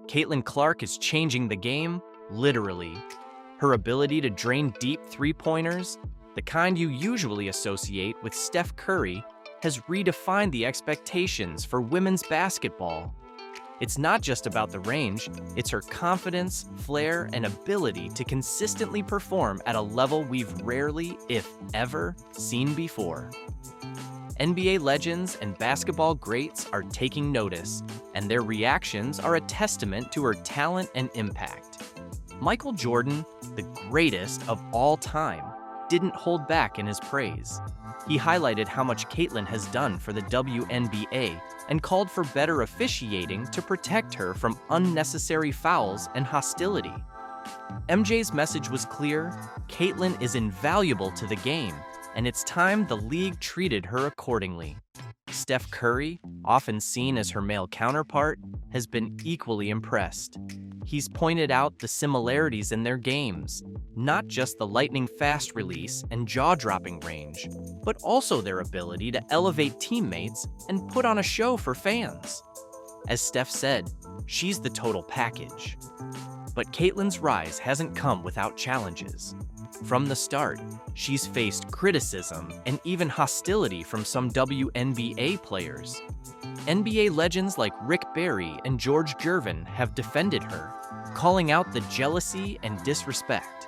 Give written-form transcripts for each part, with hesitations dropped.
Caitlin Clark is changing the game, literally. Her ability to drain deep three-pointers, the kind you usually associate with Steph Curry, has redefined the expectations for women's basketball. It's not just about the range, it's her confidence, flair, and ability to consistently perform at a level we've rarely, if ever, seen before. NBA legends and basketball greats are taking notice, and their reactions are a testament to her talent and impact. Michael Jordan, the greatest of all time, didn't hold back in his praise. He highlighted how much Caitlin has done for the WNBA and called for better officiating to protect her from unnecessary fouls and hostility. MJ's message was clear: Caitlin is invaluable to the game, and it's time the league treated her accordingly. Steph Curry, often seen as her male counterpart, has been equally impressed. He's pointed out the similarities in their games, not just the lightning-fast release and jaw-dropping range, but also their ability to elevate teammates and put on a show for fans. As Steph said, she's the total package. But Caitlin's rise hasn't come without challenges. From the start, she's faced criticism and even hostility from some WNBA players. NBA legends like Rick Barry and George Gervin have defended her, calling out the jealousy and disrespect.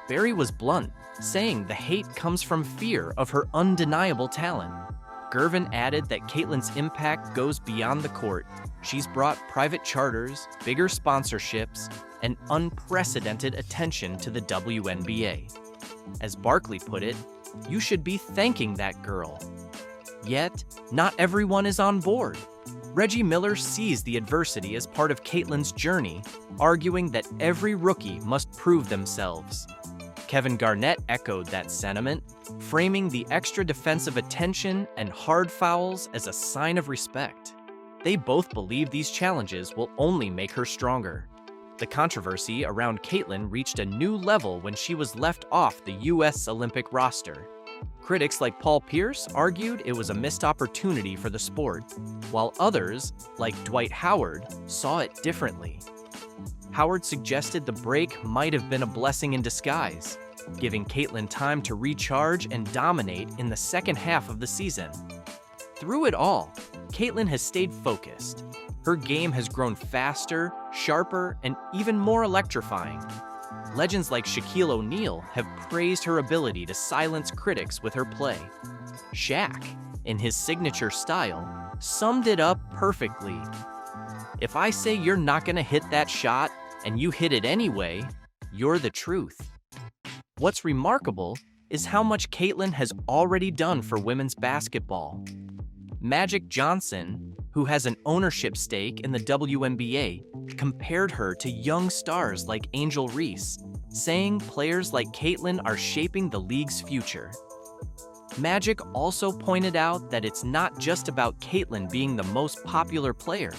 Barry was blunt, saying the hate comes from fear of her undeniable talent. Gervin added that Caitlin's impact goes beyond the court. She's brought private charters, bigger sponsorships, and unprecedented attention to the WNBA. As Barkley put it, you should be thanking that girl. Yet, not everyone is on board. Reggie Miller sees the adversity as part of Caitlin's journey, arguing that every rookie must prove themselves. Kevin Garnett echoed that sentiment, framing the extra defensive attention and hard fouls as a sign of respect. They both believe these challenges will only make her stronger. The controversy around Caitlin reached a new level when she was left off the U.S. Olympic roster. Critics like Paul Pierce argued it was a missed opportunity for the sport, while others, like Dwight Howard, saw it differently. Howard suggested the break might have been a blessing in disguise, giving Caitlin time to recharge and dominate in the second half of the season. Through it all, Caitlin has stayed focused. Her game has grown faster, sharper, and even more electrifying. Legends like Shaquille O'Neal have praised her ability to silence critics with her play. Shaq, in his signature style, summed it up perfectly. If I say you're not gonna hit that shot and you hit it anyway, you're the truth. What's remarkable is how much Caitlin has already done for women's basketball. Magic Johnson, who has an ownership stake in the WNBA, compared her to young stars like Angel Reese, saying players like Caitlin are shaping the league's future. Magic also pointed out that it's not just about Caitlin being the most popular player,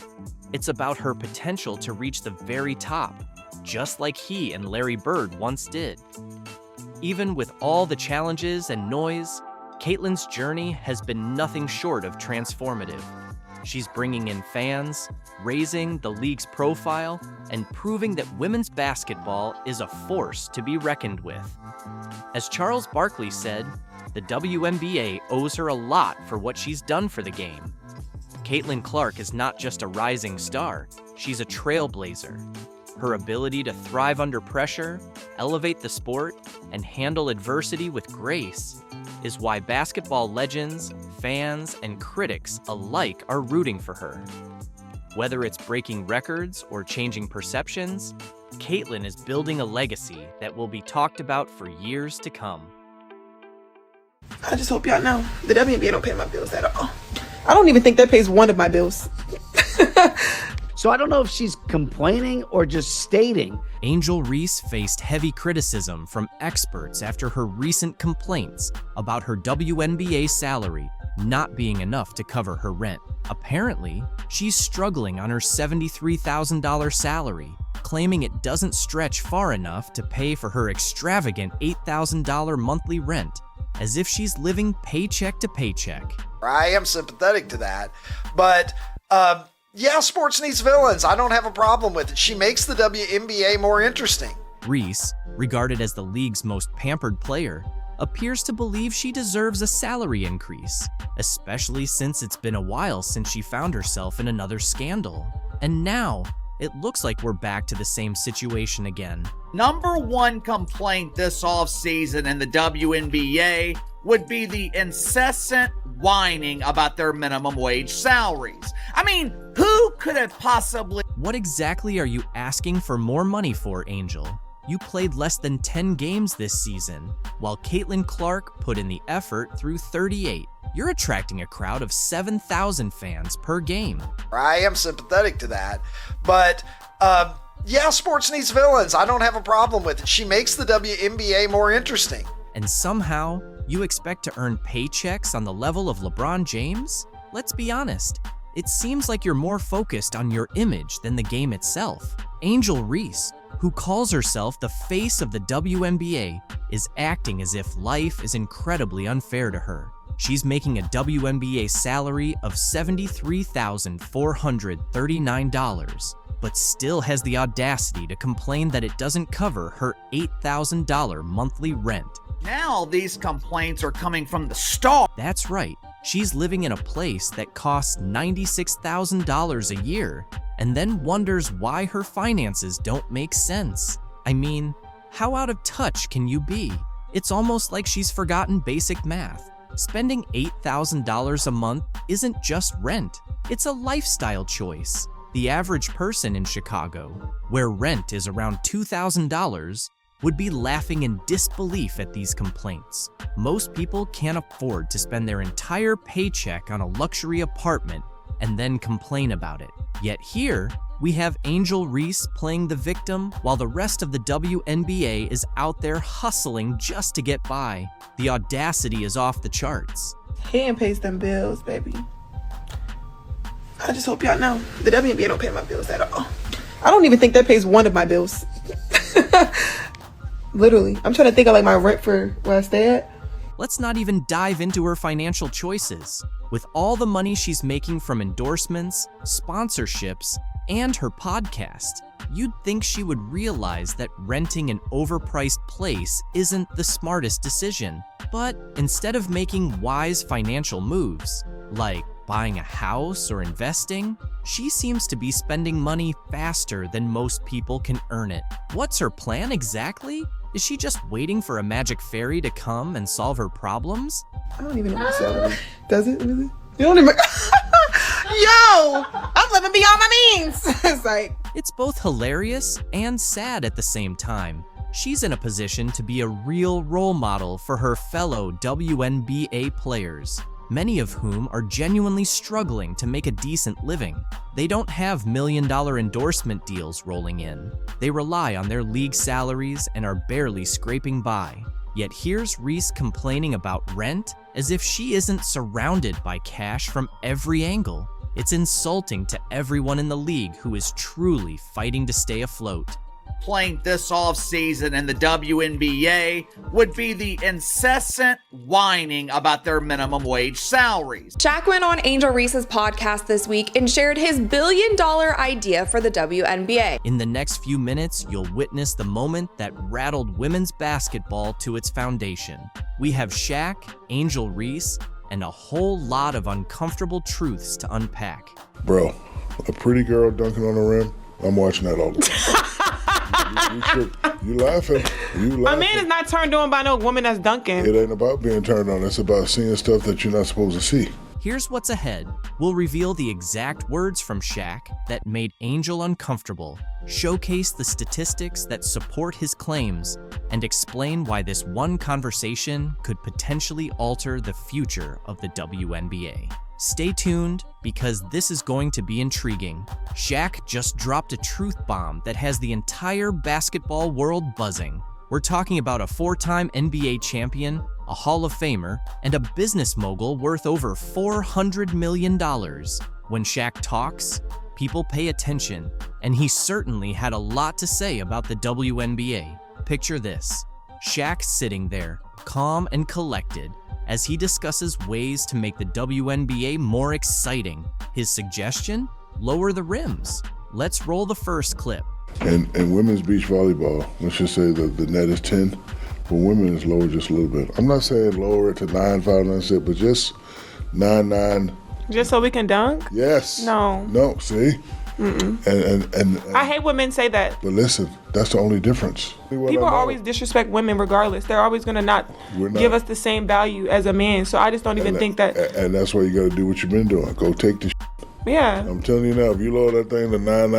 it's about her potential to reach the very top, just like he and Larry Bird once did. Even with all the challenges and noise, Caitlin's journey has been nothing short of transformative. She's bringing in fans, raising the league's profile, and proving that women's basketball is a force to be reckoned with. As Charles Barkley said, the WNBA owes her a lot for what she's done for the game. Caitlin Clark is not just a rising star, she's a trailblazer. Her ability to thrive under pressure, elevate the sport, and handle adversity with grace is why basketball legends, fans, and critics alike are rooting for her. Whether it's breaking records or changing perceptions, Caitlin is building a legacy that will be talked about for years to come. I just hope y'all know the WNBA don't pay my bills at all. I don't even think that pays one of my bills. So I don't know if she's complaining or just stating. Angel Reese faced heavy criticism from experts after her recent complaints about her WNBA salary not being enough to cover her rent. Apparently, she's struggling on her $73,000 salary, claiming it doesn't stretch far enough to pay for her extravagant $8,000 monthly rent, as if she's living paycheck to paycheck. I am sympathetic to that, but Yeah, sports needs villains. I don't have a problem with it. She makes the WNBA more interesting. Reese, regarded as the league's most pampered player, appears to believe she deserves a salary increase, especially since it's been a while since she found herself in another scandal. And now, it looks like we're back to the same situation again. Number one complaint this offseason in the WNBA would be the incessant whining about their minimum wage salaries. I mean, who could have possibly... What exactly are you asking for more money for, Angel? You played less than 10 games this season, while Caitlin Clark put in the effort through 38. You're attracting a crowd of 7,000 fans per game. I am sympathetic to that, but yeah, sports needs villains. I don't have a problem with it. She makes the WNBA more interesting. And somehow, you expect to earn paychecks on the level of LeBron James? Let's be honest, it seems like you're more focused on your image than the game itself. Angel Reese, who calls herself the face of the WNBA, is acting as if life is incredibly unfair to her. She's making a WNBA salary of $73,439, but still has the audacity to complain that it doesn't cover her $8,000 monthly rent. Now these complaints are coming from the star. That's right. She's living in a place that costs $96,000 a year, and then wonders why her finances don't make sense. I mean, how out of touch can you be? It's almost like she's forgotten basic math. Spending $8,000 a month isn't just rent, it's a lifestyle choice. The average person in Chicago, where rent is around $2,000, would be laughing in disbelief at these complaints. Most people can't afford to spend their entire paycheck on a luxury apartment and then complain about it. Yet here, we have Angel Reese playing the victim while the rest of the WNBA is out there hustling just to get by. The audacity is off the charts. Hand pays them bills, baby. I just hope y'all know the WNBA don't pay my bills at all. I don't even think that pays one of my bills. Literally. I'm trying to think of like my rent for where I stay at. Let's not even dive into her financial choices. With all the money she's making from endorsements, sponsorships, and her podcast, you'd think she would realize that renting an overpriced place isn't the smartest decision. But instead of making wise financial moves, like buying a house or investing, she seems to be spending money faster than most people can earn it. What's her plan exactly? Is she just waiting for a magic fairy to come and solve her problems? I don't even know what salary. Does it really? You don't even... Yo! I'm living beyond my means! It's like... It's both hilarious and sad at the same time. She's in a position to be a real role model for her fellow WNBA players, many of whom are genuinely struggling to make a decent living. They don't have million-dollar endorsement deals rolling in. They rely on their league salaries and are barely scraping by. Yet here's Reese complaining about rent as if she isn't surrounded by cash from every angle. It's insulting to everyone in the league who is truly fighting to stay afloat. Complaint this offseason in the WNBA would be the incessant whining about their minimum wage salaries. Shaq went on Angel Reese's podcast this week and shared his billion-dollar idea for the WNBA. In the next few minutes, you'll witness the moment that rattled women's basketball to its foundation. We have Shaq, Angel Reese, and a whole lot of uncomfortable truths to unpack. Bro, a pretty girl dunking on the rim, I'm watching that all the time. You laughing. My man is not turned on by no woman that's dunking. It ain't about being turned on. It's about seeing stuff that you're not supposed to see. Here's what's ahead. We'll reveal the exact words from Shaq that made Angel uncomfortable, showcase the statistics that support his claims, and explain why this one conversation could potentially alter the future of the WNBA. Stay tuned, because this is going to be intriguing. Shaq just dropped a truth bomb that has the entire basketball world buzzing. We're talking about a 4-time NBA champion, a Hall of Famer, and a business mogul worth over $400 million. When Shaq talks, people pay attention, and he certainly had a lot to say about the WNBA. Picture this: Shaq sitting there, calm and collected, as he discusses ways to make the WNBA more exciting. His suggestion? lower the rims. Let's roll the first clip. And women's beach volleyball, let's just say the net is 10. For women, it's lower just a little bit. I'm not saying lower it to 9, 5, 9, 6, but just 9, 9. Just so we can dunk? Yes. No. No, see? And I hate when men say that. But listen, that's the only difference. People always disrespect women regardless. They're always going to not give us the same value as a man. So I just don't even think that. And that's why you got to do what you've been doing. Go take the Yeah. I'm telling you now, if you lower that thing to 9.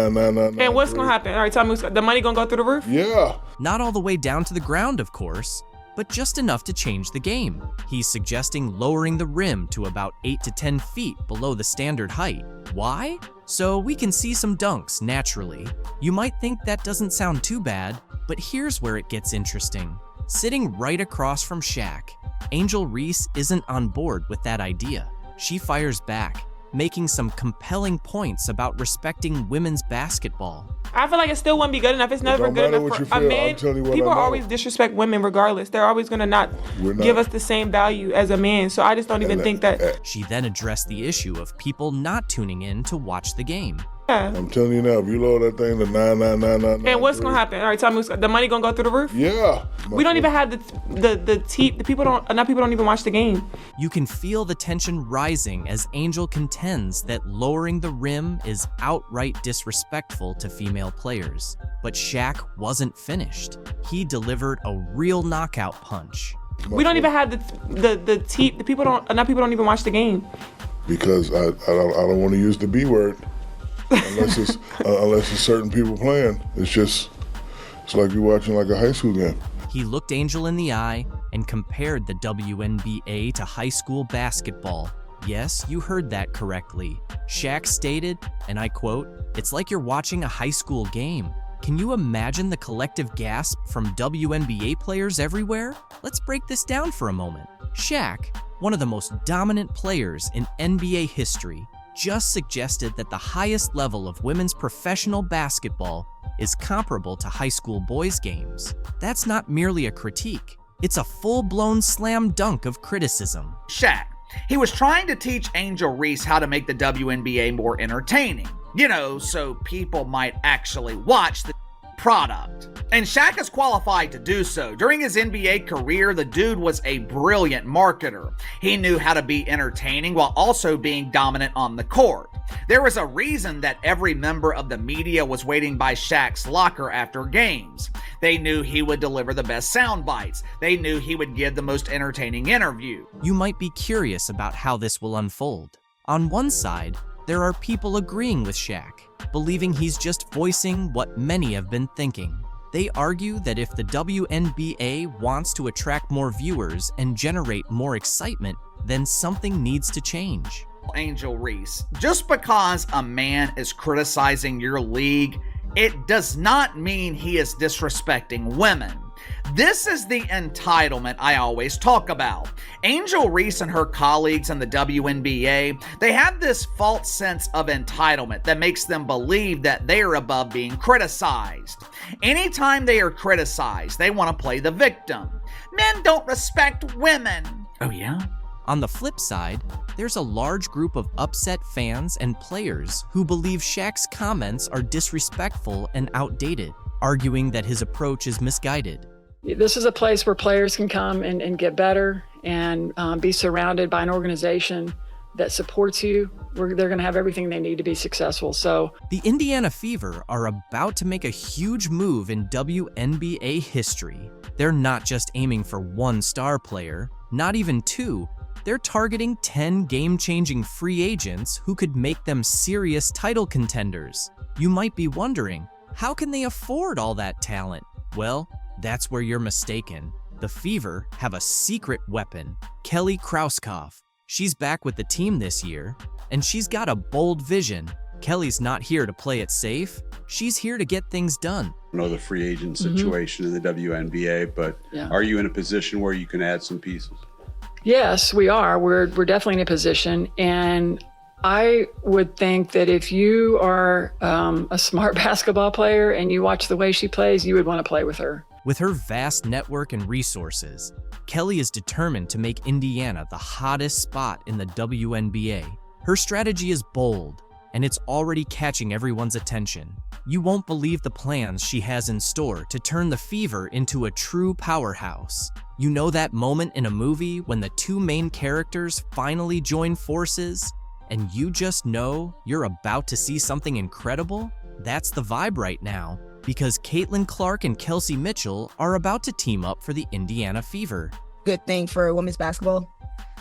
And what's going to happen? All right, tell me, the money going to go through the roof? Yeah. Not all the way down to the ground, of course, but just enough to change the game. He's suggesting lowering the rim to about 8 to 10 feet below the standard height. Why? So we can see some dunks naturally. You might think that doesn't sound too bad, but here's where it gets interesting. Sitting right across from Shaq, Angel Reese isn't on board with that idea. She fires back, making some compelling points about respecting women's basketball. I feel like it still wouldn't be good enough. It's never good enough for a man. People always disrespect women regardless. They're always going to not give us the same value as a man. So I just don't even think that. She then addressed the issue of people not tuning in to watch the game. Yeah. I'm telling you now, if you lower that thing to 9. And what's going to happen? All right, tell me, the money going to go through the roof? Yeah. We don't even have the people don't even watch the game. You can feel the tension rising as Angel contends that lowering the rim is outright disrespectful to female players. But Shaq wasn't finished. He delivered a real knockout punch. We don't even have people don't even watch the game. Because I don't want to use the B word. Unless it's certain people playing. It's like you're watching like a high school game. He looked Angel in the eye and compared the WNBA to high school basketball. Yes, you heard that correctly. Shaq stated, and I quote, "It's like you're watching a high school game." Can you imagine the collective gasp from WNBA players everywhere? Let's break this down for a moment. Shaq, one of the most dominant players in NBA history, just suggested that the highest level of women's professional basketball is comparable to high school boys' games. That's not merely a critique. It's a full-blown slam dunk of criticism. Shaq, he was trying to teach Angel Reese how to make the WNBA more entertaining. So people might actually watch the product. And Shaq is qualified to do so. During his NBA career, the dude was a brilliant marketer. He knew how to be entertaining while also being dominant on the court. There was a reason that every member of the media was waiting by Shaq's locker after games. They knew he would deliver the best sound bites. They knew he would give the most entertaining interview. You might be curious about how this will unfold. On one side, there are people agreeing with Shaq, believing he's just voicing what many have been thinking. They argue that if the WNBA wants to attract more viewers and generate more excitement, then something needs to change. Angel Reese, just because a man is criticizing your league, it does not mean he is disrespecting women. This is the entitlement I always talk about. Angel Reese and her colleagues in the WNBA, they have this false sense of entitlement that makes them believe that they are above being criticized. Anytime they are criticized, they want to play the victim. Men don't respect women. Oh yeah? On the flip side, there's a large group of upset fans and players who believe Shaq's comments are disrespectful and outdated, arguing that his approach is misguided. This is a place where players can come and get better and be surrounded by an organization that supports you. They're going to have everything they need to be successful. So the Indiana Fever are about to make a huge move in WNBA history. They're not just aiming for one star player, not even two. They're targeting 10 game-changing free agents who could make them serious title contenders. You might be wondering, how can they afford all that talent? Well, that's where you're mistaken. The Fever have a secret weapon, Kelly Krauskopf. She's back with the team this year, and she's got a bold vision. Kelly's not here to play it safe. She's here to get things done. I know the free agent situation in the WNBA, but are you in a position where you can add some pieces? yes, we are. We're definitely in a position. And I would think that if you are a smart basketball player and you watch the way she plays, you would want to play with her. With her vast network and resources, Kelly is determined to make Indiana the hottest spot in the WNBA. Her strategy is bold. and it's already catching everyone's attention. You won't believe the plans she has in store to turn the Fever into a true powerhouse. You know that moment in a movie when the two main characters finally join forces, and you just know you're about to see something incredible? That's the vibe right now, because Caitlin Clark and Kelsey Mitchell are about to team up for the Indiana Fever. Good thing for women's basketball.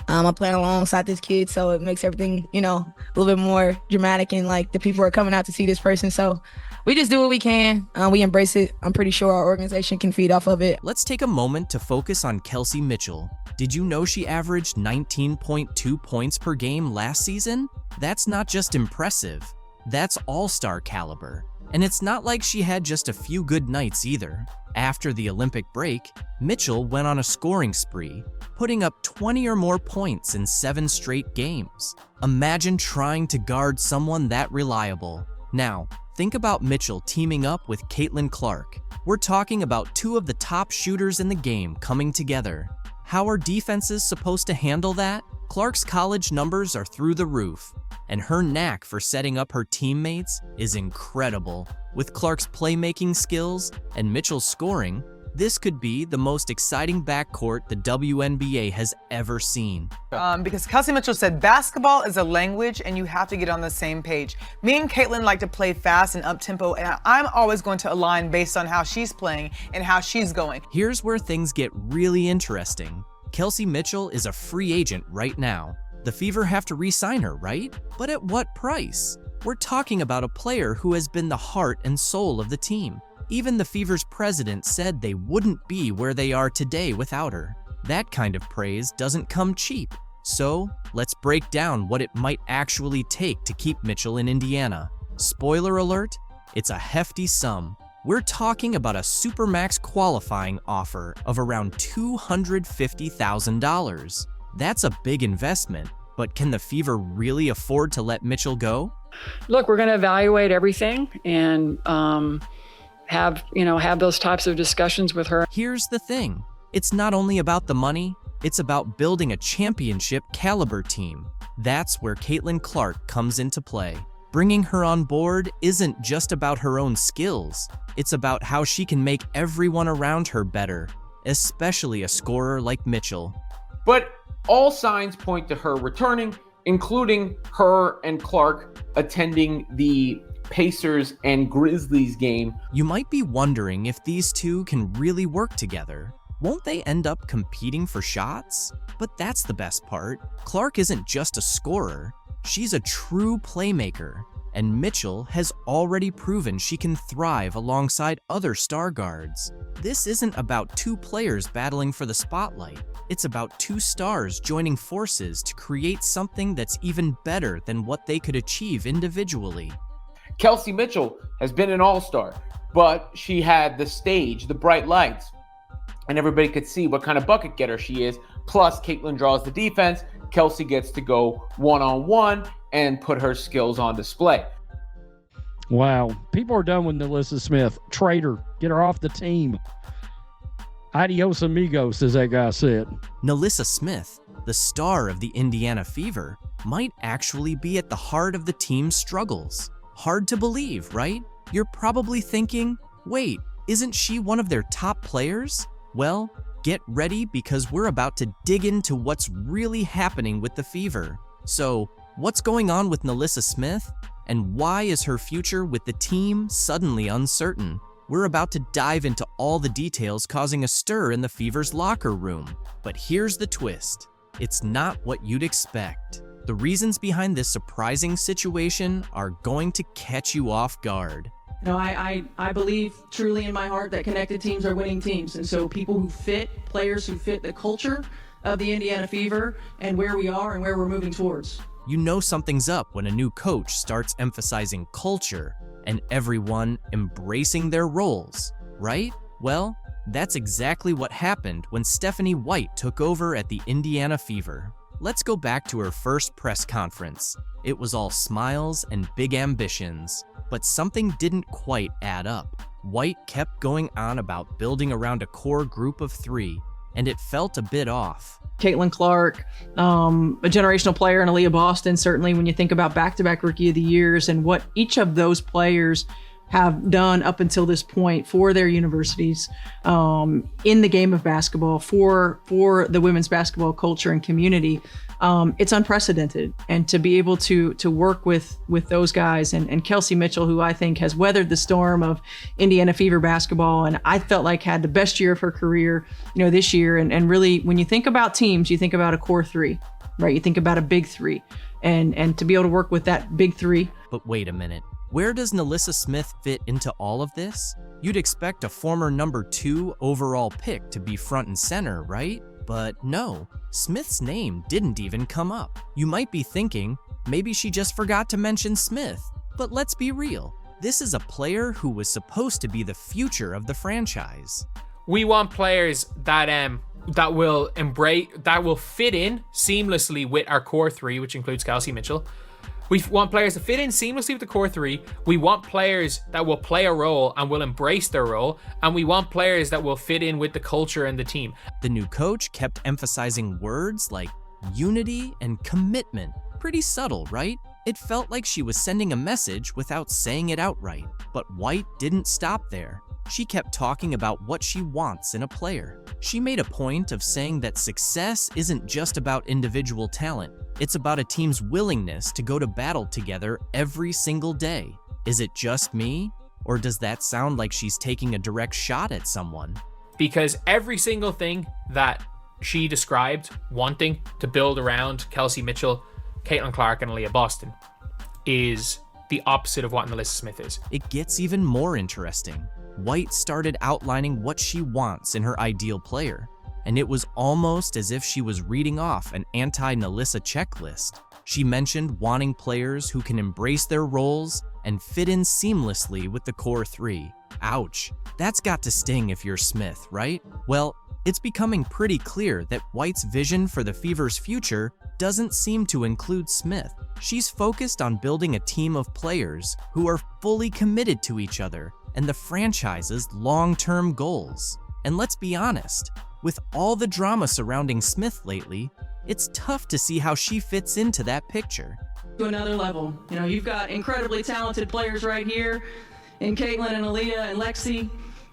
I'm playing alongside this kid, so it makes everything, a little bit more dramatic, and like the people are coming out to see this person. So we just do what we can. We embrace it. I'm pretty sure our organization can feed off of it. Let's take a moment to focus on Kelsey Mitchell. Did you know she averaged 19.2 points per game last season? That's not just impressive. That's all-star caliber. And it's not like she had just a few good nights either. After the Olympic break, Mitchell went on a scoring spree, putting up 20 or more points in 7 straight games. Imagine trying to guard someone that reliable. Now, think about Mitchell teaming up with Caitlin Clark. We're talking about two of the top shooters in the game coming together. How are defenses supposed to handle that? Clark's college numbers are through the roof, and her knack for setting up her teammates is incredible. With Clark's playmaking skills and Mitchell's scoring, this could be the most exciting backcourt the WNBA has ever seen. Because Kelsey Mitchell said basketball is a language and you have to get on the same page. Me and Caitlin like to play fast and up-tempo, and I'm always going to align based on how she's playing and how she's going. Here's where things get really interesting. Kelsey Mitchell is a free agent right now. The Fever have to re-sign her, right? But at what price? We're talking about a player who has been the heart and soul of the team. Even the Fever's president said they wouldn't be where they are today without her. That kind of praise doesn't come cheap. So, let's break down what it might actually take to keep Mitchell in Indiana. Spoiler alert, it's a hefty sum. We're talking about a Supermax qualifying offer of around $250,000. That's a big investment, but can the Fever really afford to let Mitchell go? Look, we're going to evaluate everything and have those types of discussions with her. Here's the thing. It's not only about the money, it's about building a championship caliber team. That's where Caitlin Clark comes into play. Bringing her on board isn't just about her own skills. It's about how she can make everyone around her better, especially a scorer like Mitchell. But all signs point to her returning, including her and Clark attending the Pacers and Grizzlies game. You might be wondering if these two can really work together. Won't they end up competing for shots? But that's the best part. Clark isn't just a scorer. She's a true playmaker, and Mitchell has already proven she can thrive alongside other star guards. This isn't about two players battling for the spotlight. It's about two stars joining forces to create something that's even better than what they could achieve individually. Kelsey Mitchell has been an all-star, but she had the stage, the bright lights, and everybody could see what kind of bucket getter she is. Plus, Caitlin draws the defense. Kelsey gets to go one-on-one and put her skills on display. Wow. People are done with NaLyssa Smith. Traitor. Get her off the team. Adios amigos, as that guy said. NaLyssa Smith, the star of the Indiana Fever, might actually be at the heart of the team's struggles. Hard to believe, right? You're probably thinking, wait, isn't she one of their top players? Well, get ready because we're about to dig into what's really happening with the Fever. So, what's going on with NaLyssa Smith? And why is her future with the team suddenly uncertain? We're about to dive into all the details causing a stir in the Fever's locker room. But here's the twist. It's not what you'd expect. The reasons behind this surprising situation are going to catch you off guard. I believe truly in my heart that connected teams are winning teams. And so people who fit, players who fit the culture of the Indiana Fever and where we are and where we're moving towards. You know something's up when a new coach starts emphasizing culture and everyone embracing their roles, right? Well, that's exactly what happened when Stephanie White took over at the Indiana Fever. Let's go back to her first press conference. It was all smiles and big ambitions, but something didn't quite add up. White kept going on about building around a core group of 3, and it felt a bit off. Caitlin Clark, a generational player, and Aaliyah Boston, certainly when you think about back-to-back Rookie of the Years and what each of those players have done up until this point for their universities, in the game of basketball, for the women's basketball culture and community, it's unprecedented. And to be able to work with those guys and Kelsey Mitchell, who I think has weathered the storm of Indiana Fever basketball, and I felt like had the best year of her career, this year. And really, when you think about teams, you think about a core three, right? You think about a big three, and to be able to work with that big three. But wait a minute. Where does NaLyssa Smith fit into all of this? You'd expect a former number 2 overall pick to be front and center, right? But no, Smith's name didn't even come up. You might be thinking, maybe she just forgot to mention Smith. But let's be real, this is a player who was supposed to be the future of the franchise. We want players that will fit in seamlessly with our core three, which includes Kelsey Mitchell. We want players to fit in seamlessly with the core three. We want players that will play a role and will embrace their role. And we want players that will fit in with the culture and the team. The new coach kept emphasizing words like unity and commitment. Pretty subtle, right? It felt like she was sending a message without saying it outright. But White didn't stop there. She kept talking about what she wants in a player. She made a point of saying that success isn't just about individual talent. It's about a team's willingness to go to battle together every single day. Is it just me? Or does that sound like she's taking a direct shot at someone? Because every single thing that she described wanting to build around Kelsey Mitchell, Caitlin Clark, and Aaliyah Boston is the opposite of what NaLyssa Smith is. It gets even more interesting. White started outlining what she wants in her ideal player, and it was almost as if she was reading off an anti-NaLyssa checklist. She mentioned wanting players who can embrace their roles and fit in seamlessly with the core three. Ouch, that's got to sting if you're Smith, right? Well, it's becoming pretty clear that White's vision for the Fever's future doesn't seem to include Smith. She's focused on building a team of players who are fully committed to each other and the franchise's long-term goals. And let's be honest, with all the drama surrounding Smith lately, it's tough to see how she fits into that picture. To another level. You've got incredibly talented players right here in Caitlin and Aaliyah and Lexi,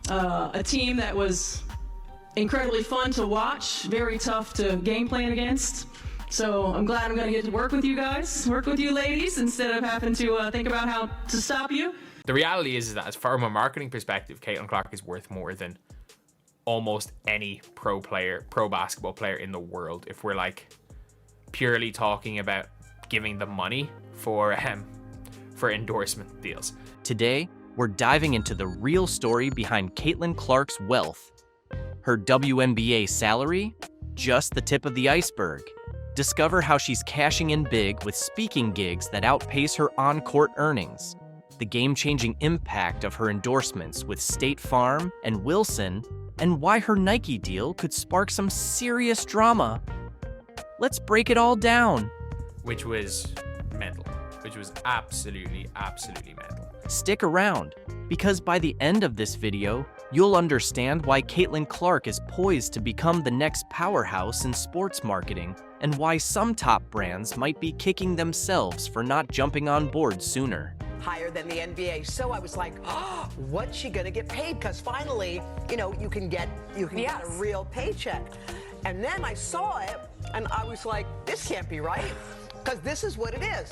a team that was incredibly fun to watch, very tough to game plan against. So I'm glad I'm going to get to work with you guys, work with you ladies, instead of having to think about how to stop you. The reality is that, as far from a marketing perspective, Caitlin Clark is worth more than almost any pro basketball player in the world. If we're purely talking about giving the money for endorsement deals. Today, we're diving into the real story behind Caitlin Clark's wealth. Her WNBA salary, just the tip of the iceberg. Discover how she's cashing in big with speaking gigs that outpace her on-court earnings. The game-changing impact of her endorsements with State Farm and Wilson, and why her Nike deal could spark some serious drama. Let's break it all down. Which was mental. Which was absolutely mental. Stick around, because by the end of this video, you'll understand why Caitlin Clark is poised to become the next powerhouse in sports marketing, and why some top brands might be kicking themselves for not jumping on board sooner. Higher than the NBA. So I was like, oh, what's she gonna get paid? Because finally, you can get a real paycheck. And then I saw it and I was like, this can't be right. Because this is what it is.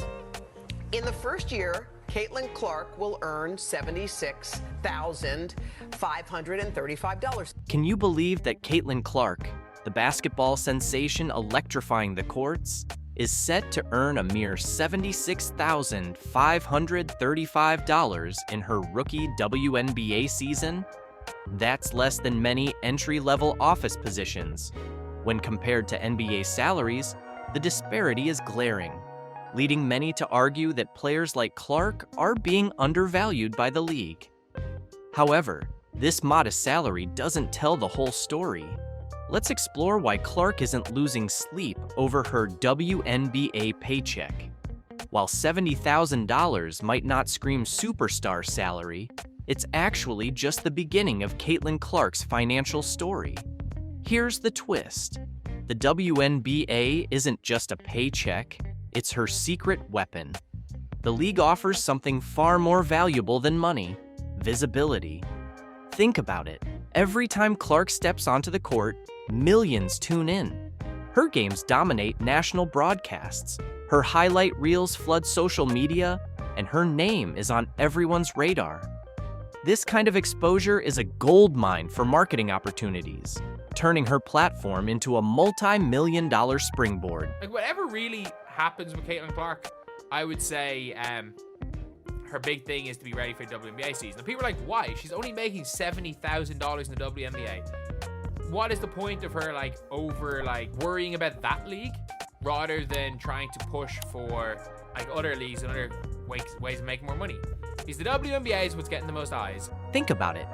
In the first year, Caitlin Clark will earn $76,535. Can you believe that Caitlin Clark, the basketball sensation electrifying the courts, is set to earn a mere $76,535 in her rookie WNBA season? That's less than many entry-level office positions. When compared to NBA salaries, the disparity is glaring, leading many to argue that players like Clark are being undervalued by the league. However, this modest salary doesn't tell the whole story. Let's explore why Clark isn't losing sleep over her WNBA paycheck. While $70,000 might not scream superstar salary, it's actually just the beginning of Caitlin Clark's financial story. Here's the twist. The WNBA isn't just a paycheck, it's her secret weapon. The league offers something far more valuable than money: visibility. Think about it. Every time Clark steps onto the court, millions tune in. Her games dominate national broadcasts. Her highlight reels flood social media, and her name is on everyone's radar. This kind of exposure is a goldmine for marketing opportunities, turning her platform into a multi-million-dollar springboard. Like, whatever really happens with Caitlin Clark, I would say her big thing is to be ready for the WNBA season. And people are like, why? She's only making $70,000 in the WNBA. What is the point of her worrying about that league rather than trying to push for other leagues and other ways of making more money? Because the WNBA is what's getting the most eyes. Think about it.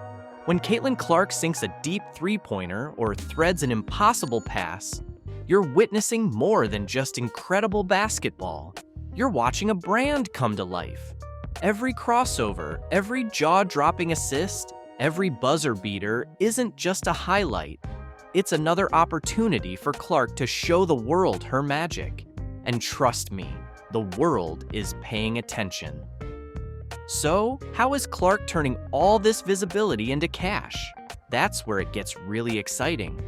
When Caitlin Clark sinks a deep three-pointer or threads an impossible pass, you're witnessing more than just incredible basketball. You're watching a brand come to life. Every crossover, every jaw-dropping assist, every buzzer beater isn't just a highlight. It's another opportunity for Clark to show the world her magic. And trust me, the world is paying attention. So, how is Clark turning all this visibility into cash? That's where it gets really exciting.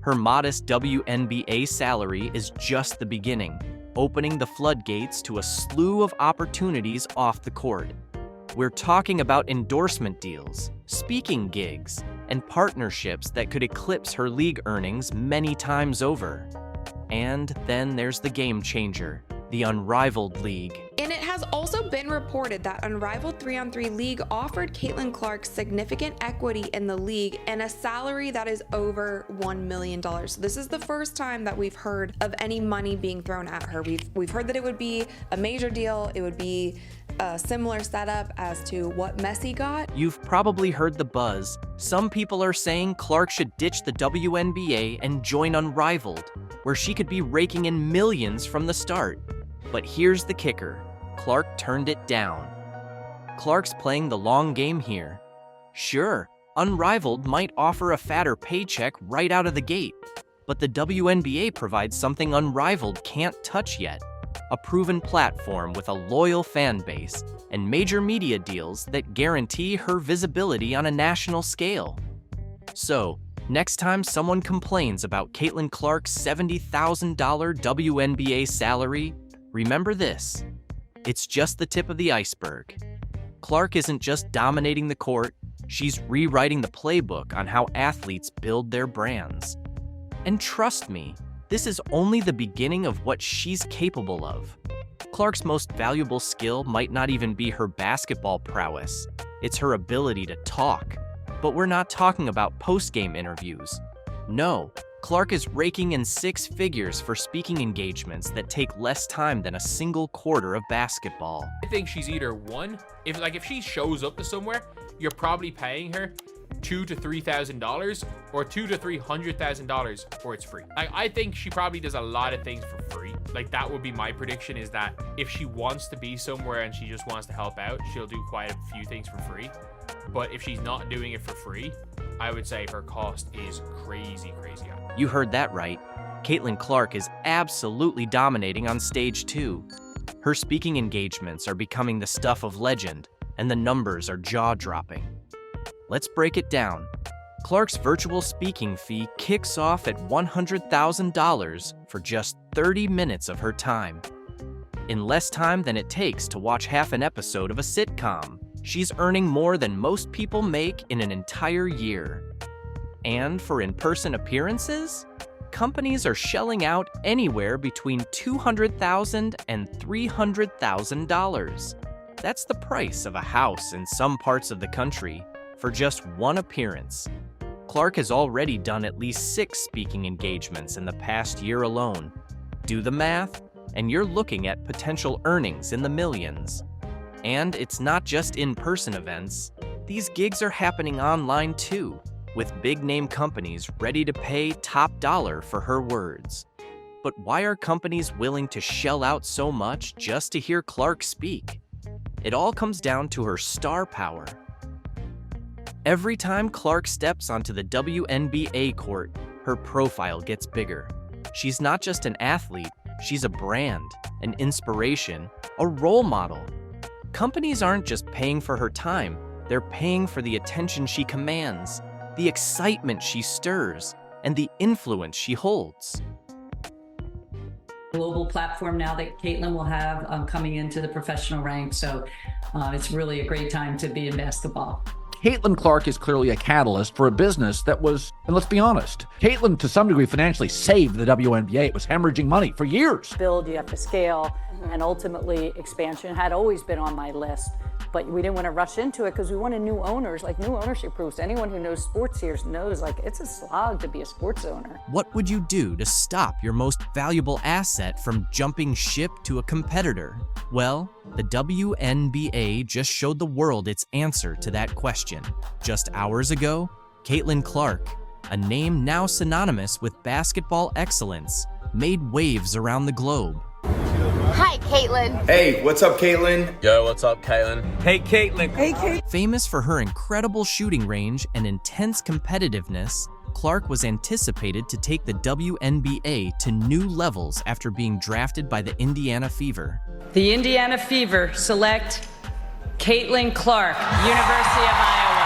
Her modest WNBA salary is just the beginning, opening the floodgates to a slew of opportunities off the court. We're talking about endorsement deals, speaking gigs, and partnerships that could eclipse her league earnings many times over. And then there's the game changer, the Unrivaled League. And it has also been reported that Unrivaled 3-on-3 League offered Caitlin Clark significant equity in the league and a salary that is over $1 million. So this is the first time that we've heard of any money being thrown at her. We've heard that it would be a major deal. It would be a similar setup as to what Messi got. You've probably heard the buzz. Some people are saying Clark should ditch the WNBA and join Unrivaled, where she could be raking in millions from the start. But here's the kicker. Clark turned it down. Clark's playing the long game here. Sure, Unrivaled might offer a fatter paycheck right out of the gate, but the WNBA provides something Unrivaled can't touch yet: a proven platform with a loyal fan base and major media deals that guarantee her visibility on a national scale. So, next time someone complains about Caitlin Clark's $70,000 WNBA salary, remember this: it's just the tip of the iceberg. Clark isn't just dominating the court, she's rewriting the playbook on how athletes build their brands. And trust me, this is only the beginning of what she's capable of. Clark's most valuable skill might not even be her basketball prowess, it's her ability to talk. But we're not talking about post-game interviews. No, Clark is raking in six figures for speaking engagements that take less time than a single quarter of basketball. I think she's either one, if she shows up to somewhere, you're probably paying her $2,000 to $3,000 or $200,000 to $300,000, or it's free. I think she probably does a lot of things for free. That would be my prediction, is that if she wants to be somewhere and she just wants to help out, she'll do quite a few things for free. But if she's not doing it for free, I would say her cost is crazy high. You heard that right. Caitlin Clark is absolutely dominating on stage 2. Her speaking engagements are becoming the stuff of legend, and the numbers are jaw-dropping. Let's break it down. Clark's virtual speaking fee kicks off at $100,000 for just 30 minutes of her time. In less time than it takes to watch half an episode of a sitcom, she's earning more than most people make in an entire year. And for in-person appearances, companies are shelling out anywhere between $200,000 and $300,000. That's the price of a house in some parts of the country for just one appearance. Clark has already done at least 6 speaking engagements in the past year alone. Do the math, and you're looking at potential earnings in the millions. And it's not just in-person events. These gigs are happening online too, with big-name companies ready to pay top dollar for her words. But why are companies willing to shell out so much just to hear Clark speak? It all comes down to her star power. Every time Clark steps onto the WNBA court, her profile gets bigger. She's not just an athlete, she's a brand, an inspiration, a role model. Companies aren't just paying for her time, they're paying for the attention she commands, the excitement she stirs, and the influence she holds. Global platform now that Caitlin will have coming into the professional ranks, so it's really a great time to be in basketball. Caitlin Clark is clearly a catalyst for a business that was, and let's be honest, Caitlin to some degree financially saved the WNBA. It was hemorrhaging money for years. Build, you have to scale, and ultimately expansion had always been on my list. But we didn't want to rush into it because we wanted new owners, like new ownership groups. Anyone who knows sports here knows like it's a slog to be a sports owner. What would you do to stop your most valuable asset from jumping ship to a competitor? Well, the WNBA just showed the world its answer to that question. Just hours ago, Caitlin Clark, a name now synonymous with basketball excellence, made waves around the globe. Hi, Caitlin. Hey, what's up, Caitlin? Yo, what's up, Caitlin? Hey, Caitlin. Hey, Caitlin. Famous for her incredible shooting range and intense competitiveness, Clark was anticipated to take the WNBA to new levels after being drafted by the Indiana Fever. The Indiana Fever select Caitlin Clark, University of Iowa.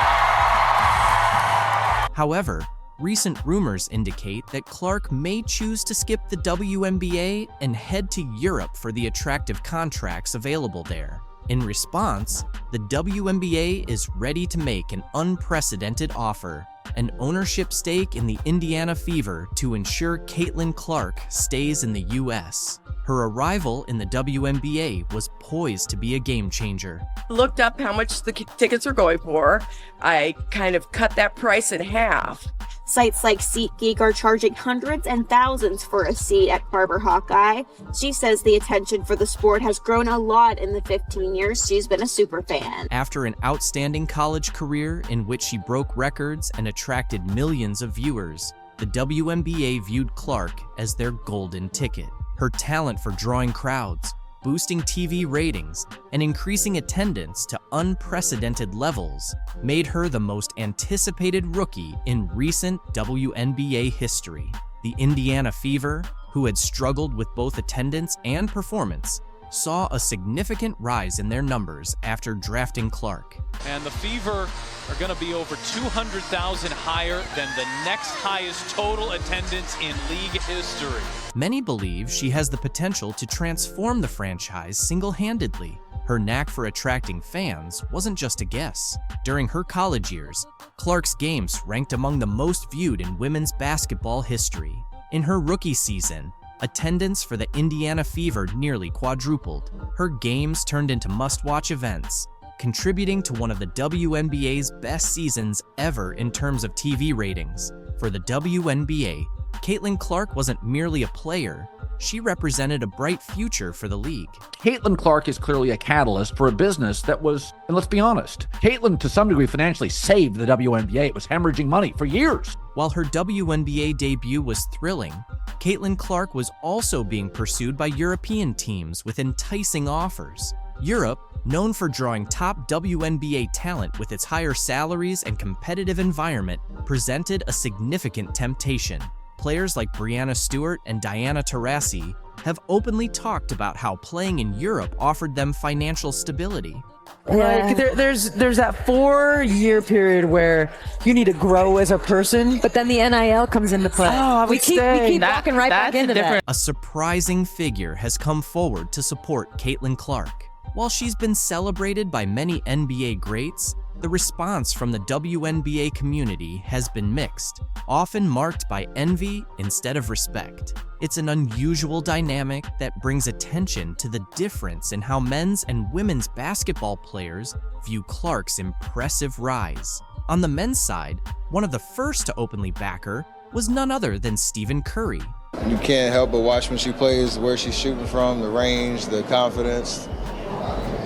However, recent rumors indicate that Clark may choose to skip the WNBA and head to Europe for the attractive contracts available there. In response, the WNBA is ready to make an unprecedented offer, an ownership stake in the Indiana Fever to ensure Caitlin Clark stays in the U.S. Her arrival in the WNBA was poised to be a game changer. Looked up how much the tickets are going for. I kind of cut that price in half. Sites like SeatGeek are charging hundreds and thousands for a seat at Barber Hawkeye. She says the attention for the sport has grown a lot in the 15 years she's been a super fan. After an outstanding college career in which she broke records and attracted millions of viewers, the WNBA viewed Clark as their golden ticket. Her talent for drawing crowds, boosting TV ratings, and increasing attendance to unprecedented levels made her the most anticipated rookie in recent WNBA history. The Indiana Fever, who had struggled with both attendance and performance, saw a significant rise in their numbers after drafting Clark. And the Fever are going to be over 200,000 higher than the next highest total attendance in league history. Many believe she has the potential to transform the franchise single-handedly. Her knack for attracting fans wasn't just a guess. During her college years, Clark's games ranked among the most viewed in women's basketball history. In her rookie season, attendance for the Indiana Fever nearly quadrupled. Her games turned into must-watch events, contributing to one of the WNBA's best seasons ever in terms of TV ratings. For the WNBA, Caitlin Clark wasn't merely a player, she represented a bright future for the league. Caitlin Clark is clearly a catalyst for a business that was, and let's be honest, Caitlin to some degree financially saved the WNBA. It was hemorrhaging money for years. While her WNBA debut was thrilling, Caitlin Clark was also being pursued by European teams with enticing offers. Europe, known for drawing top WNBA talent with its higher salaries and competitive environment, presented a significant temptation. Players like Breanna Stewart and Diana Taurasi have openly talked about how playing in Europe offered them financial stability. Like there's that 4-year period where you need to grow as a person, but then the NIL comes into play. Oh, we keep walking right back into that. A surprising figure has come forward to support Caitlin Clark. While she's been celebrated by many NBA greats, the response from the WNBA community has been mixed, often marked by envy instead of respect. It's an unusual dynamic that brings attention to the difference in how men's and women's basketball players view Clark's impressive rise. On the men's side, one of the first to openly back her was none other than Stephen Curry. You can't help but watch when she plays, where she's shooting from, the range, the confidence,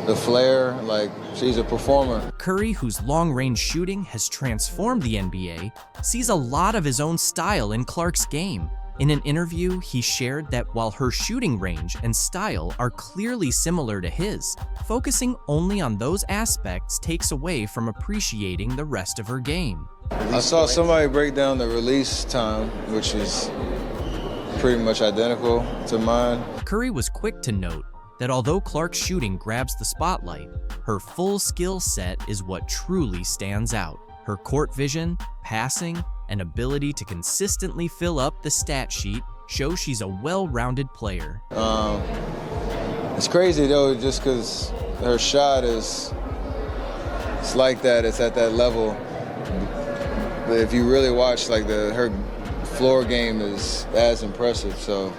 the flair, like she's a performer. Curry, whose long-range shooting has transformed the NBA, sees a lot of his own style in Clark's game. In an interview, he shared that while her shooting range and style are clearly similar to his, focusing only on those aspects takes away from appreciating the rest of her game. I saw somebody break down the release time, which is pretty much identical to mine. Curry was quick to note that although Clark's shooting grabs the spotlight, her full skill set is what truly stands out. Her court vision, passing, and ability to consistently fill up the stat sheet show she's a well-rounded player. It's crazy though, just because her shot it's like that, it's at that level. But if you really watch, like her floor game is as impressive, so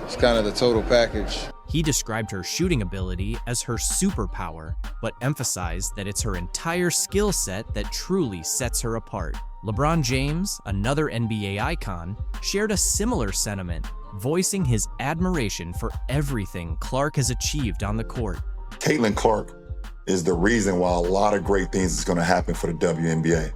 it's kind of the total package. He described her shooting ability as her superpower, but emphasized that it's her entire skill set that truly sets her apart. LeBron James, another NBA icon, shared a similar sentiment, voicing his admiration for everything Clark has achieved on the court. Caitlin Clark is the reason why a lot of great things is going to happen for the WNBA.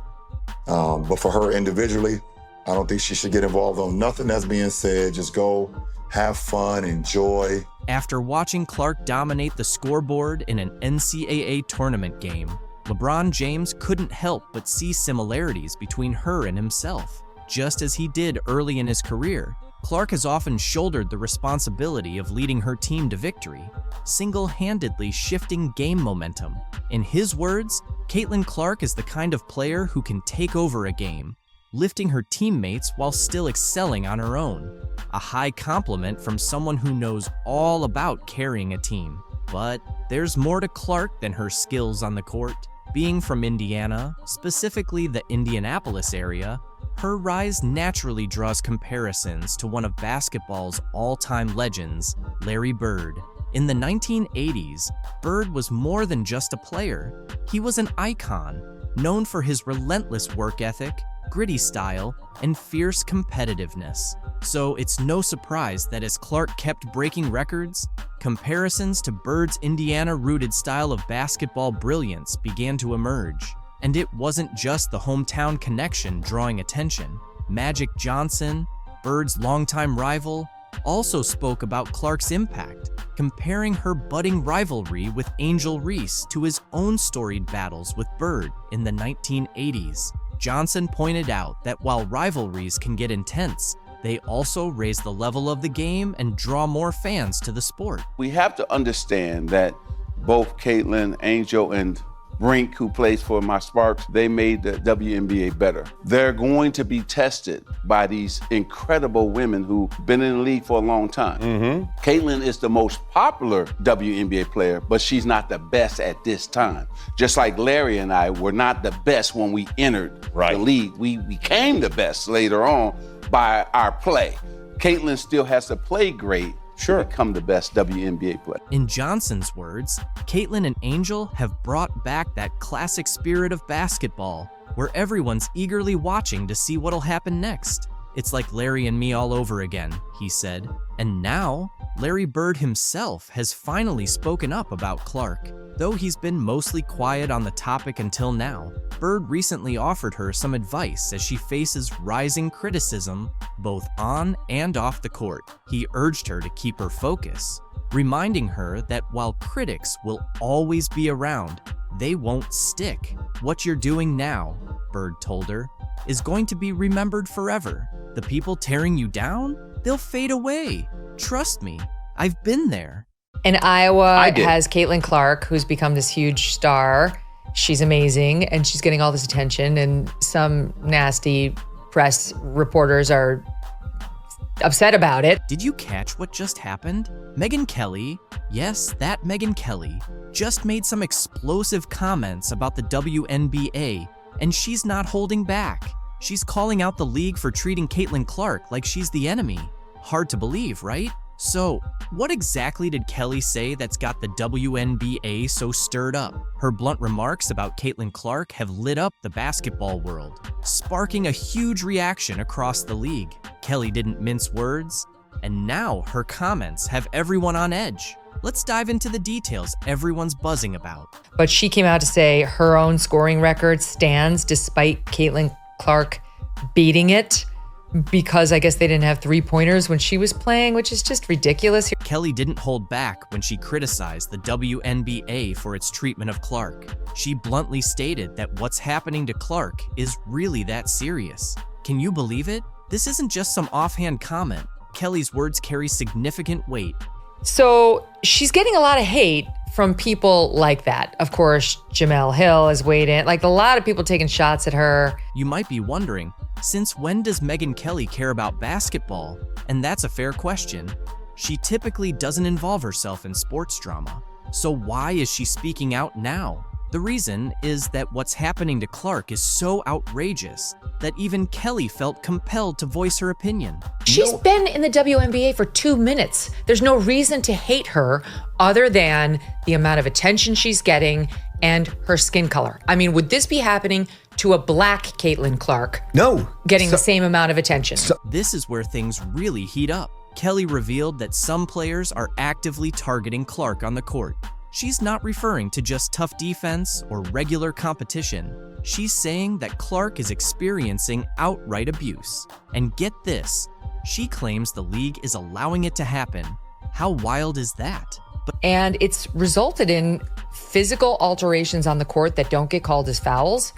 But for her individually, I don't think she should get involved on nothing that's being said. Just go, have fun, enjoy. After watching Clark dominate the scoreboard in an NCAA tournament game, LeBron James couldn't help but see similarities between her and himself. Just as he did early in his career, Clark has often shouldered the responsibility of leading her team to victory, single-handedly shifting game momentum. In his words, Caitlin Clark is the kind of player who can take over a game, lifting her teammates while still excelling on her own. A high compliment from someone who knows all about carrying a team. But there's more to Clark than her skills on the court. Being from Indiana, specifically the Indianapolis area, her rise naturally draws comparisons to one of basketball's all-time legends, Larry Bird. In the 1980s, Bird was more than just a player. He was an icon, known for his relentless work ethic, gritty style, and fierce competitiveness. So it's no surprise that as Clark kept breaking records, comparisons to Bird's Indiana-rooted style of basketball brilliance began to emerge. And it wasn't just the hometown connection drawing attention. Magic Johnson, Bird's longtime rival, also spoke about Clark's impact, comparing her budding rivalry with Angel Reese to his own storied battles with Bird in the 1980s. Johnson pointed out that while rivalries can get intense, they also raise the level of the game and draw more fans to the sport. We have to understand that both Caitlin, Angel, and Brink, who plays for my Sparks, they made the WNBA better. They're going to be tested by these incredible women who've been in the league for a long time. Caitlin is the most popular WNBA player, but she's not the best at this time. Just like Larry and I were not the best when we entered the league. We became the best later on by our play. Caitlin still has to play great to become the best WNBA player. In Johnson's words, Caitlin and Angel have brought back that classic spirit of basketball, where everyone's eagerly watching to see what'll happen next. It's like Larry and me all over again, he said. And now, Larry Bird himself has finally spoken up about Clark. Though he's been mostly quiet on the topic until now, Bird recently offered her some advice as she faces rising criticism both on and off the court. He urged her to keep her focus, reminding her that while critics will always be around, they won't stick. What you're doing now, Bird told her, is going to be remembered forever. The people tearing you down, they'll fade away. Trust me, I've been there. And Iowa has Caitlin Clark, who's become this huge star. She's amazing, and she's getting all this attention, and some nasty press reporters are upset about it. Did you catch what just happened? Megyn Kelly, yes, that Megyn Kelly, just made some explosive comments about the WNBA, and she's not holding back. She's calling out the league for treating Caitlin Clark like she's the enemy. Hard to believe, right? So, what exactly did Kelly say that's got the WNBA so stirred up? Her blunt remarks about Caitlin Clark have lit up the basketball world, sparking a huge reaction across the league. Kelly didn't mince words, and now her comments have everyone on edge. Let's dive into the details everyone's buzzing about. But she came out to say her own scoring record stands despite Caitlin Clark beating it. because I guess they didn't have three-pointers when she was playing, which is just ridiculous. Kelly didn't hold back when she criticized the WNBA for its treatment of Clark. She bluntly stated that what's happening to Clark is really that serious. Can you believe it? This isn't just some offhand comment. Kelly's words carry significant weight. So she's getting a lot of hate from people like that. Of course, Jamel Hill has weighed in, like a lot of people taking shots at her. You might be wondering, since when does Megyn Kelly care about basketball? And that's a fair question. She typically doesn't involve herself in sports drama. So why is she speaking out now? The reason is that what's happening to Clark is so outrageous that even Kelly felt compelled to voice her opinion. She's been in the WNBA for 2 minutes. There's no reason to hate her other than the amount of attention she's getting and her skin color. I mean, would this be happening to a black Caitlin Clark? No. Getting the same amount of attention. This is where things really heat up. Kelly revealed that some players are actively targeting Clark on the court. She's not referring to just tough defense or regular competition. She's saying that Clark is experiencing outright abuse. And get this, she claims the league is allowing it to happen. How wild is that? And it's resulted in physical alterations on the court that don't get called as fouls,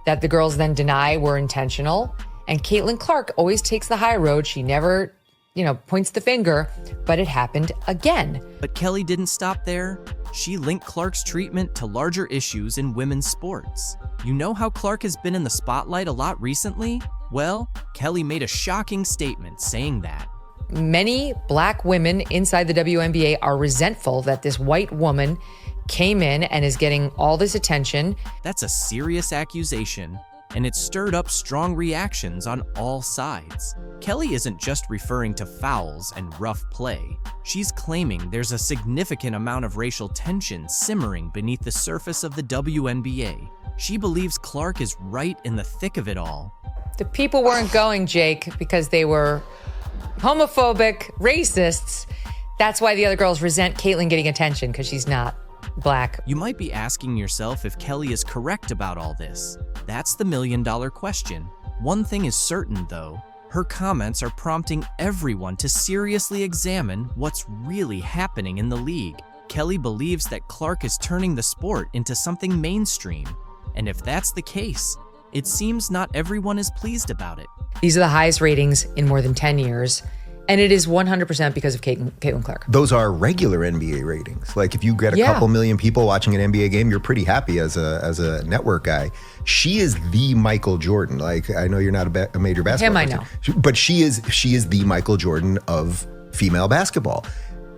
that the girls then deny were intentional. And Caitlin Clark always takes the high road. She never, points the finger, but it happened again. But Kelly didn't stop there. She linked Clark's treatment to larger issues in women's sports. You know how Clark has been in the spotlight a lot recently? Well, Kelly made a shocking statement saying that. Many black women inside the WNBA are resentful that this white woman came in and is getting all this attention. That's a serious accusation, and it stirred up strong reactions on all sides. Kelly isn't just referring to fouls and rough play. She's claiming there's a significant amount of racial tension simmering beneath the surface of the WNBA. She believes Clark is right in the thick of it all. The people weren't going, Jake, because they were homophobic, racists. That's why the other girls resent Caitlin getting attention, because she's not black. You might be asking yourself if Kelly is correct about all this. That's the million-dollar question. One thing is certain, though. Her comments are prompting everyone to seriously examine what's really happening in the league. Kelly believes that Clark is turning the sport into something mainstream. And if that's the case, it seems not everyone is pleased about it. These are the highest ratings in more than 10 years. And it is 100% because of Caitlin Clark. Those are regular NBA ratings. Like if you get a couple million people watching an NBA game, you're pretty happy as a network guy. She is the Michael Jordan. Like I know you're not a major basketball person. I know. But she is the Michael Jordan of female basketball.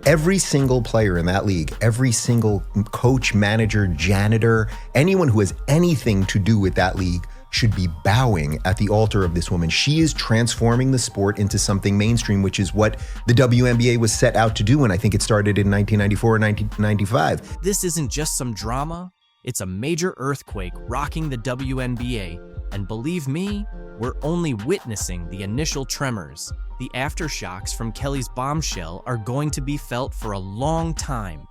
Every single player in that league, every single coach, manager, janitor, anyone who has anything to do with that league should be bowing at the altar of this woman. She is transforming the sport into something mainstream, which is what the WNBA was set out to do. And I think it started in 1994 or 1995. This isn't just some drama. It's a major earthquake rocking the WNBA. And believe me, we're only witnessing the initial tremors. The aftershocks from Kelly's bombshell are going to be felt for a long time.